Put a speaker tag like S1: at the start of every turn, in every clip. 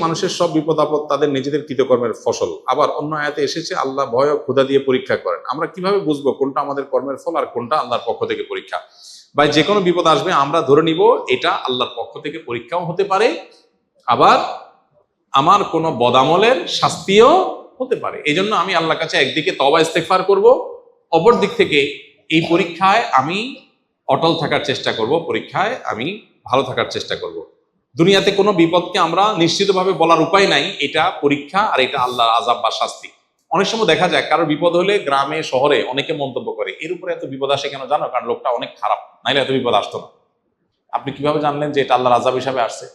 S1: মানুষের সব বিপদ আপদ তাদের নিজেদের কৃতকর্মের ফসল। আবার অন্য আয়াতে এসেছে আল্লাহ ভয় ও ক্ষুধা দিয়ে পরীক্ষা করেন। আমরা কিভাবে বুঝবো কোনটা আমাদের কর্মের ফল আর কোনটা আল্লাহর পক্ষ থেকে পরীক্ষা? বা যে কোনো বিপদ আসবে আমরা ধরে নিব এটা আল্লাহর পক্ষ থেকে পরীক্ষাও হতে পারে, আবার আমার কোনো বদামলের শাস্তিও হতে পারে। এই জন্য আমি আল্লাহর কাছে একদিকে তওবা ইস্তেগফার করব, অপর দিক থেকে এই পরীক্ষায় আমি অটল থাকার চেষ্টা করব, পরীক্ষায় আমি ভালো থাকার চেষ্টা করব। দুনিয়াতে কোনো বিপদকে আমরা নিশ্চিতভাবে বলার উপায় নাই এটা পরীক্ষা আর এটা আল্লাহর আযাব বা শাস্তি। অনেক সময় দেখা যায় কারোর বিপদ হলে গ্রামে শহরে অনেকে মন্তব্য করে এর উপরে এত বিপদ আসে কেন জানো? কারণ লোকটা অনেক খারাপ, নাইলে এত বিপদ আসতো না। আপনি কিভাবে জানলেন যে এটা আল্লাহর আযাব হিসাবে আসছে?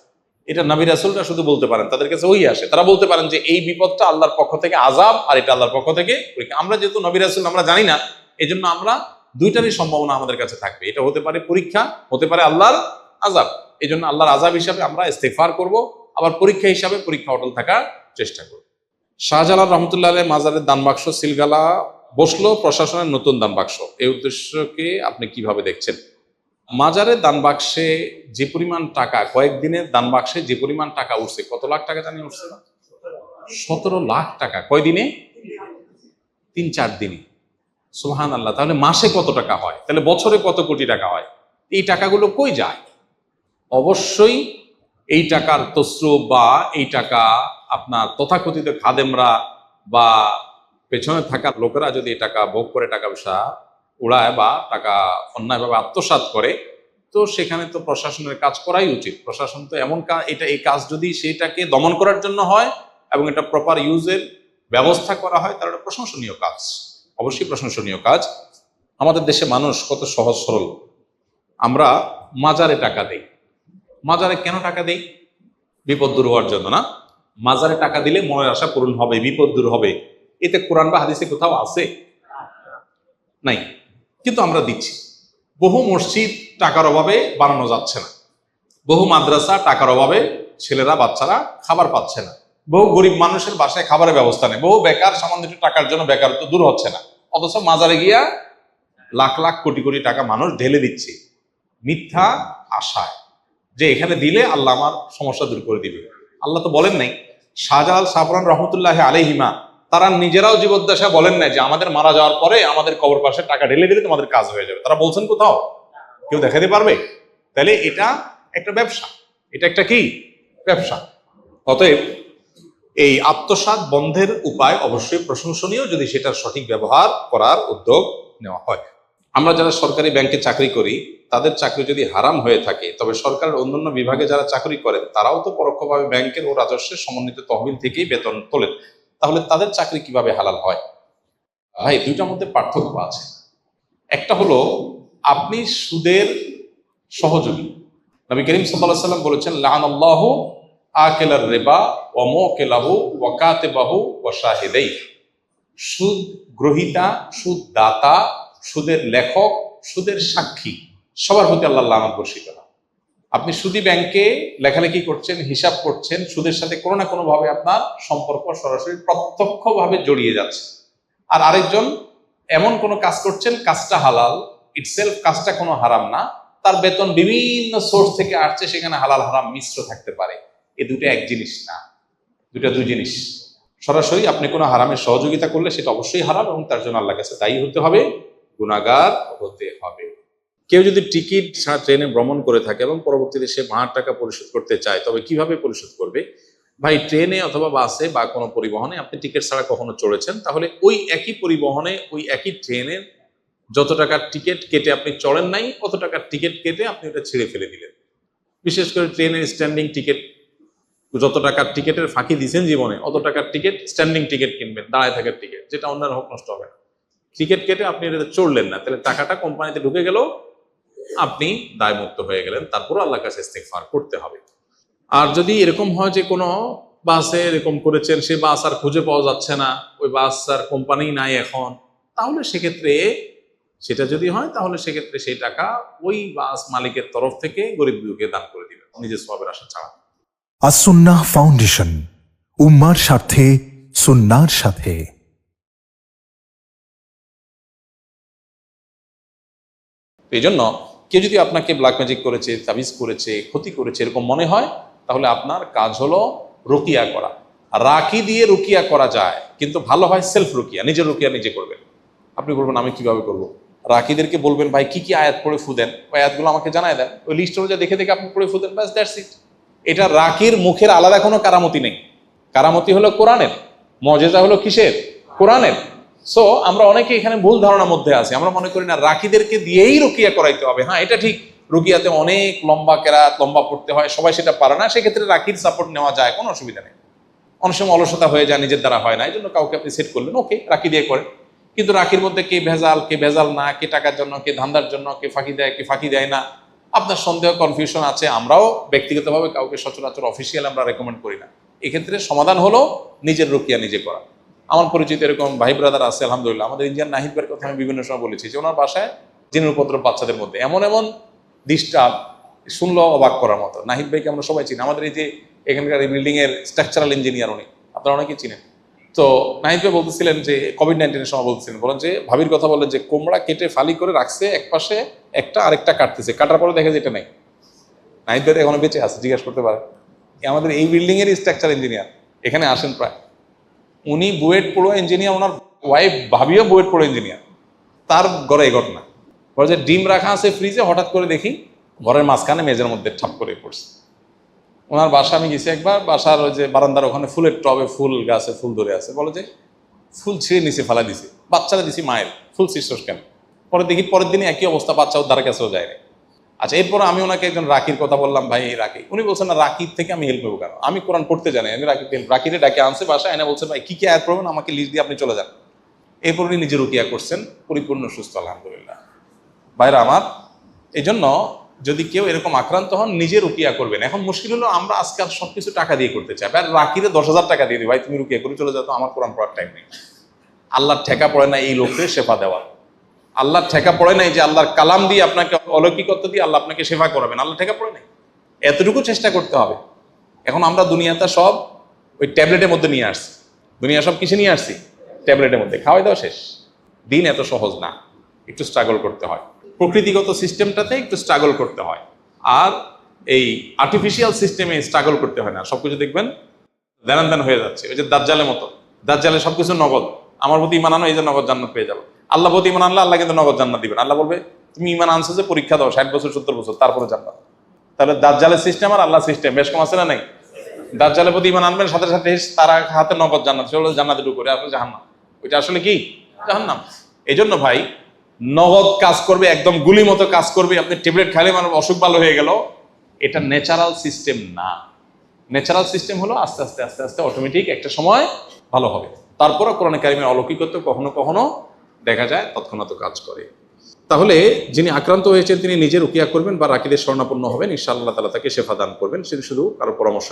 S1: এটা নবী রাসূলরা শুধু বলতে পারেন, তাদের কাছে ওই আসে, তারা বলতে পারেন যে এই বিপদটা আল্লাহর পক্ষ থেকে আযাব আর এটা আল্লাহর পক্ষ থেকে পরীক্ষা। আমরা যেহেতু নবী রাসূল আমরা জানি না, এজন্য আমরা দুইটারই সম্ভাবনা আমাদের কাছে থাকবে। এটা হতে পারে পরীক্ষা, হতে পারে আল্লাহর আযাব। এই জন্য আল্লাহর আযাব হিসাবে আমরা ইস্তেগফার করব, আবার পরীক্ষা হিসাবে পরীক্ষা অটল থাকার চেষ্টা করব। শাহজালাল রহমতুল্লাহ আলাইহি মাজারের দান বাক্স সিলগালা বসলো প্রশাসনের নতুন দান বাক্স, এই উদ্দেশ্যকে আপনি কিভাবে দেখছেন? মাজারের দান বাক্সে যে পরিমাণ টাকা, কয়েকদিনের দান বাক্সে যে পরিমাণ টাকা উঠছে, কত লাখ টাকা জানি উঠছে? 17 লাখ টাকা। কয়দিনে? 3-4 দিনে। সুবহানাল্লাহ। তাহলে মাসে কত টাকা হয়? তাহলে বছরে কত কোটি টাকা হয়? এই টাকাগুলো কই যায়? অবশ্যই এই টাকার তসরুপ বা এই টাকা আপনার তথাকথিত খাদেমরা বা পেছনে থাকা লোকেরা যদি এই টাকা ভোগ করে টাকা পয়সা উড়ায় বা টাকা অন্যায়ভাবে আত্মসাৎ করে, তো সেখানে তো প্রশাসনের কাজ করাই উচিত। প্রশাসন তো এমন এই কাজ যদি সেটাকে দমন করার জন্য হয় এবং এটা প্রপার ইউজের ব্যবস্থা করা হয়, তাহলে এটা প্রশংসনীয় কাজ, অবশ্যই প্রশংসনীয় কাজ। আমাদের দেশে মানুষ কত সহজ সরল। আমরা মাজারে টাকা দেই। মাজারে কেন টাকা দেই? বিপদ দূর হওয়ার জন্য না? মাজারে টাকা দিলে মনের আশা পূরণ হবে, বিপদ দূর হবে। এতে কোরআন বা হাদিসে কোথাও আছে? নাই, কিন্তু আমরা দিচ্ছি। বহু মসজিদ টাকার অভাবে বানানো যাচ্ছে না, বহু মাদ্রাসা টাকার অভাবে ছেলেরা বাচ্চারা খাবার পাচ্ছে না, বহু গরিব মানুষের বাসায় খাবারের ব্যবস্থা নেই, বহু বেকার সামান্য একটু টাকার জন্য বেকারত্ব দূর হচ্ছে না। অথচ মাজারে গিয়া লাখ লাখ কোটি কোটি টাকা মানুষ ঢেলে দিচ্ছে মিথ্যা আশায় যে এখানে দিলে আল্লাহ আমার সমস্যা দূর করে দিবে। আল্লাহ তো বলেন নাই। শাহজালাল সাবরান রহমতুল্লাহ আলাইহিমা তারা নিজেরাও জীবদ্দশা বলেন নাই যে আমাদের মারা যাওয়ার পরে আমাদের কবর পাশে টাকা ঢেলে দিলে তোমাদের কাজ হয়ে যাবে। তারা বলছেন কোথাও? কেউ দেখাতে পারবে? তাহলে এটা একটা ব্যবসা, এটা একটা কি ব্যবসা। অতএব এই আত্মসাৎ বন্ধের উপায় অবশ্যই প্রশংসনীয় যদি সেটার সঠিক ব্যবহার করার উদ্যোগ নেওয়া হয়। আমরা যারা সরকারি ব্যাংকে চাকরি করি, তাদের চাকরি যদি হারাম হয়ে থাকে, তবে সরকারের অন্যান্য বিভাগে যারা চাকরি করেন তারাও তো পরোক্ষভাবে ব্যাংকের ও রাজস্বের সমন্বিত তহবিল থেকেই বেতন তোলেন, তাহলে তাদের চাকরি কিভাবে হালাল হয়? ভাই, দুইটার মধ্যে পার্থক্য আছে। একটা হলো আপনি সুদের সহযোগী। নবী করিম সাল্লাল্লাহু আলাইহি ওয়াসাল্লাম বলেছেন লাআনাল্লাহু আকিলার রিবা ওয়া মুকিলাহু ওয়া কাতিবাহু ওয়া শাহিদাই। সুদ গ্রহীতা, সুদ দাতা, সুদের লেখক, সুদের সাক্ষী, সবার প্রতি আল্লাহ লানত বর্ষিত না। আপনি সুদী ব্যাংকে লেখালেখি করছেন, হিসাব করছেন, সুদের সাথে কোনো না কোনো ভাবে আপনার সম্পর্ক সরাসরি প্রত্যক্ষভাবে জড়িয়ে যাচ্ছে। আর আরেকজন এমন কোনো কাজ করছেন, কাজটা হালাল ইটসেলফ, কাজটা কোনো হারাম না, তার বেতন বিভিন্ন সোর্স থেকে আসছে, সেখানে হালাল হারাম মিশ্র থাকতে পারে। এই দুটো এক জিনিস না, দুটা দুই জিনিস। সরাসরি আপনি কোনো হারামের সহযোগিতা করলে সেটা অবশ্যই হারাম এবং তার জন্য আল্লাহর কাছে দায়ী হতে হবে, গুনাহগার হতে হবে। কেউ যদি টিকিট ছাড়া ট্রেনে ভ্রমণ করে থাকে এবং পরবর্তীতে সে ভাড়ার টাকা পরিশোধ করতে চায়, তবে কিভাবে পরিশোধ করবে? ভাই, ট্রেনে অথবা বাসে বা কোনো পরিবহনে আপনি টিকিট ছাড়া কখনো চড়েছেন, তাহলে ওই একই পরিবহনে ওই একই ট্রেনের যত টাকার টিকিট কেটে আপনি চড়েন নাই, অত টাকার টিকিট কেটে আপনি ওটা ছিঁড়ে ফেলে দিলেন। বিশেষ করে ট্রেনের স্ট্যান্ডিং টিকিট, যত টাকার টিকিটের ফাঁকি দিয়েছেন জীবনে, অত টাকার টিকিট স্ট্যান্ডিং টিকিট কিনবেন, দাঁড়ায় থাকার টিকিট, যেটা অন্যের হক নষ্ট হবে না। টিকিট কেটে আপনি এটা চড়লেন না, তাহলে টাকাটা কোম্পানিতে ঢুকে গেল, আপনি দায়মুক্ত হয়ে গেলেন। তারপর আল্লাহর কাছে ইস্তেগফার করতে হবে। আর যদি এরকম হয় যে কোনো বাসে এরকম করেছেন, সে বাস আর খুঁজে পাওয়া যাচ্ছে না, ওই বাস আর কোম্পানি নাই এখন, তাহলে সেক্ষেত্রে সেটা যদি হয়, তাহলে সেক্ষেত্রে সেই টাকা ওই বাস মালিকের তরফ থেকে গরিব দুঃখীকে দান করে দিবেন, নিজের সওয়াবের আশা ছাড়া।
S2: আস-সুন্নাহ ফাউন্ডেশন, উম্মার স্বার্থে, সুন্নাহর সাথে।
S1: এই জন্য কেউ যদি আপনাকে ব্ল্যাক ম্যাজিক করেছে, তাবিজ করেছে, ক্ষতি করেছে এরকম মনে হয়, তাহলে আপনার কাজ হলো রুকিয়া করা। রাকি দিয়ে রুকিয়া করা যায়, কিন্তু ভালো হয় সেলফ রুকিয়া, নিজের রুকিয়া নিজে করবেন। আপনি বলবেন আমি কিভাবে করব? রাকিদেরকে বলবেন ভাই কি কি আয়াত পড়ে ফু দেন, ওই আয়াতগুলো আমাকে জানায় দেন, ওই লিস্ট অনুযায়ী দেখে দেখে আপনি পড়ে ফু দেন, ব্যাস দ্যাটস ইট। এটা রাকির মুখের আলাদা কোনো কারামতি নেই। কারামতি হলো কোরআনের, মজেজা হলো কিসের? কোরআনের। সো আমরা অনেকে এখানে ভুল ধারণার মধ্যে আছি, আমরা মনে করি না রাকিদেরকে দিয়েই রুকিয়া করাইতে হবে। হ্যাঁ, এটা ঠিক, রুকিয়াতে অনেক লম্বা কেরাত, লম্বা পড়তে হয়, সবাই সেটা পারে না, সেক্ষেত্রে রাকির সাপোর্ট নেওয়া যায়, কোনো অসুবিধা নেই। অনেক সময় অলসতা হয়ে যায়, নিজের দ্বারা হয় না, এই জন্য কাউকে আপনি সেট করলেন, ওকে রাকি দিয়ে করেন। কিন্তু রাকির মধ্যে কে ভেজাল, কে ভেজাল না, কে টাকার জন্য, কে ধান্দার জন্য, কে ফাঁকি দেয়, কে ফাঁকি দেয় না, আপনার সন্দেহ কনফিউশন আছে। আমরাও ব্যক্তিগতভাবে কাউকে সচরাচর অফিসিয়াল আমরা রেকমেন্ড করি না। এক্ষেত্রে সমাধান হলো নিজের রুকিয়া নিজে করা। আমার পরিচিত এরকম ভাই ব্রাদার আছে আলহামদুলিল্লাহ। আমাদের ইন্ডিয়ান নাহিদ ভাইয়ের কথা আমি বিভিন্ন সময় বলেছি যে ওনার বাসায় জিনের উপদ্রব বাচ্চাদের মধ্যে এমন এমন ডিস্টার্ব, শুনলো অবাক করার মতো। নাহিদ ভাইকে আমরা সবাই চিনি, আমাদের এই যে এখানকার এই বিল্ডিং এর স্ট্রাকচারাল ইঞ্জিনিয়ার উনি, আপনারা অনেকেই চিনেন। তো নাহিদ ভাই বলতেছিলেন যে কোভিড-19 সময় বলতেছিলেন, বলেন যে ভাবির কথা বলেন যে কোমড়া কেটে ফালি করে রাখছে এক পাশে, একটা আরেকটা কাটতেছে, কাটার পরে দেখে যে এটা নাই। নাহিদ ভাই এখনো বেঁচে আছে, জিজ্ঞাসা করতে পারে। আমাদের এই বিল্ডিং এর স্ট্রাকচার ইঞ্জিনিয়ার এখানে আসেন প্রায়, উনি বুয়েট পড়ুয়া ইঞ্জিনিয়ার, ওনার ওয়াইফ ভাবিও বুয়েট পড়ুয়া ইঞ্জিনিয়ার। তার ঘরে এই ঘটনা, বলে যে ডিম রাখা আছে ফ্রিজে, হঠাৎ করে দেখি ঘরের মাঝখানে মেজের মধ্যে ঠাপ করে পড়ছে। ওনার বাসা আমি গেছি একবার, বাসার ওই যে বারান্দার ওখানে ফুলের টবে ফুল গাছে ফুল ধরে আছে, বলে যে ফুল ছিঁড়ে নিচে ফেলা দিছে, বাচ্চারা দিছি মায়ের, ফুল ছিঁড়ছস কেন? পরে দেখি পরের দিনে একই অবস্থা, বাচ্চা ওর দ্বারা কাছেও যায় না। আচ্ছা, এরপর আমি ওনাকে একজন রাকির কথা বললাম, ভাই এই রাকি, উনি বলছেন না রাকির থেকে আমি হেল্প নেবো কেন, আমি কোরআন পড়তে জানি, আমি রাকিরে ডাকে আনছে বাসা এনে, বলছেন ভাই কি কি আয়াত পড়বেন আমাকে লিস্ট দিয়ে আপনি চলে যান। এরপর উনি নিজে রুকিয়া করছেন, পরিপূর্ণ সুস্থ আলহামদুলিল্লাহ। ভাইরা আমার, এই জন্য যদি কেউ এরকম আক্রান্ত হন নিজে রুকিয়া করবেন। এখন মুশকিল হলো আমরা আজকাল সবকিছু টাকা দিয়ে করতে চাই, আর রাকিরে 10,000 টাকা দিয়ে দিই, ভাই তুমি রুকিয়া করে চলে যাও, তো আমার কোরআন পড়ার টাইম নেই। আল্লাহর ঠেকা পড়ে না এই লোককে সেবা দেওয়া, আল্লাহর ঠেকা পড়ে নাই যে আল্লাহর কালাম দিয়ে আপনাকে, অলৌকিকত্ব দিয়ে আল্লাহ আপনাকে সেবা করাবেন, আল্লাহ ঠেকা পড়ে নাই। এতটুকু চেষ্টা করতে হবে। এখন আমরা দুনিয়াটা সব ওই ট্যাবলেটের মধ্যে নিয়ে আসছি, দুনিয়া সব কিসে নিয়ে আসছি? ট্যাবলেটের মধ্যে, খাওয়াই দাও শেষ। দিন এত সহজ না, একটু স্ট্রাগল করতে হয়। প্রকৃতিগত সিস্টেমটাতে একটু স্ট্রাগল করতে হয়, আর এই আর্টিফিশিয়াল সিস্টেমে স্ট্রাগল করতে হয় না। সবকিছু দেখবেন দেনান দেন হয়ে যাচ্ছে, ওই যে দাজ্জালের মতো। দাজ্জালে সবকিছু নগদ, আমার প্রতি ইমান আনো, এই যে নগদ জান্নাত পেয়ে যাবো। আল্লাহ প্রতি ইমান আনলে আল্লাহ কিন্তু নগদ জান্নাত দিবেন। আল্লাহ বলবে তুমি ইমান আনছো যে, পরীক্ষা দাও 60 বছর 70 বছর, তারপরে জান্নাত। তাহলে দাজ্জালের সিস্টেম আর আল্লাহ সিস্টেম বেশ কম আছে না? নাই। দাজ্জালের প্রতি ইমান আনবেন, সাথে সাথে তারা হাতে নগদ জান্নাত, সেগুলো জান্নাতে ঢুকে, আসলে জাহান্নাম। ওইটা আসলে কি? জাহান্নাম। এই জন্য ভাই, নগদ কাজ করবে, একদম গুলি মতো কাজ করবে, আপনি ট্যাবলেট খাইলে মানুষ অসুখ ভালো হয়ে গেল, এটা ন্যাচারাল সিস্টেম না। ন্যাচারাল সিস্টেম হলো আস্তে আস্তে আস্তে আস্তে অটোমেটিক একটা সময় ভালো হবে। তারপরও কোরআনে কারিমের অলৌকিকত্ব কখনো কখনো দেখা যায় তৎক্ষণাৎ কাজ করে। তাহলে যিনি আক্রান্ত হয়েছেন তিনি নিজে রুকিয়া করবেন বা রাকিদের শরণাপন্ন হবেন, ইনশাআল্লাহ তাআলা তাকে শেফা দান করবেন। সেটা শুধু কারো পরামর্শ নেই।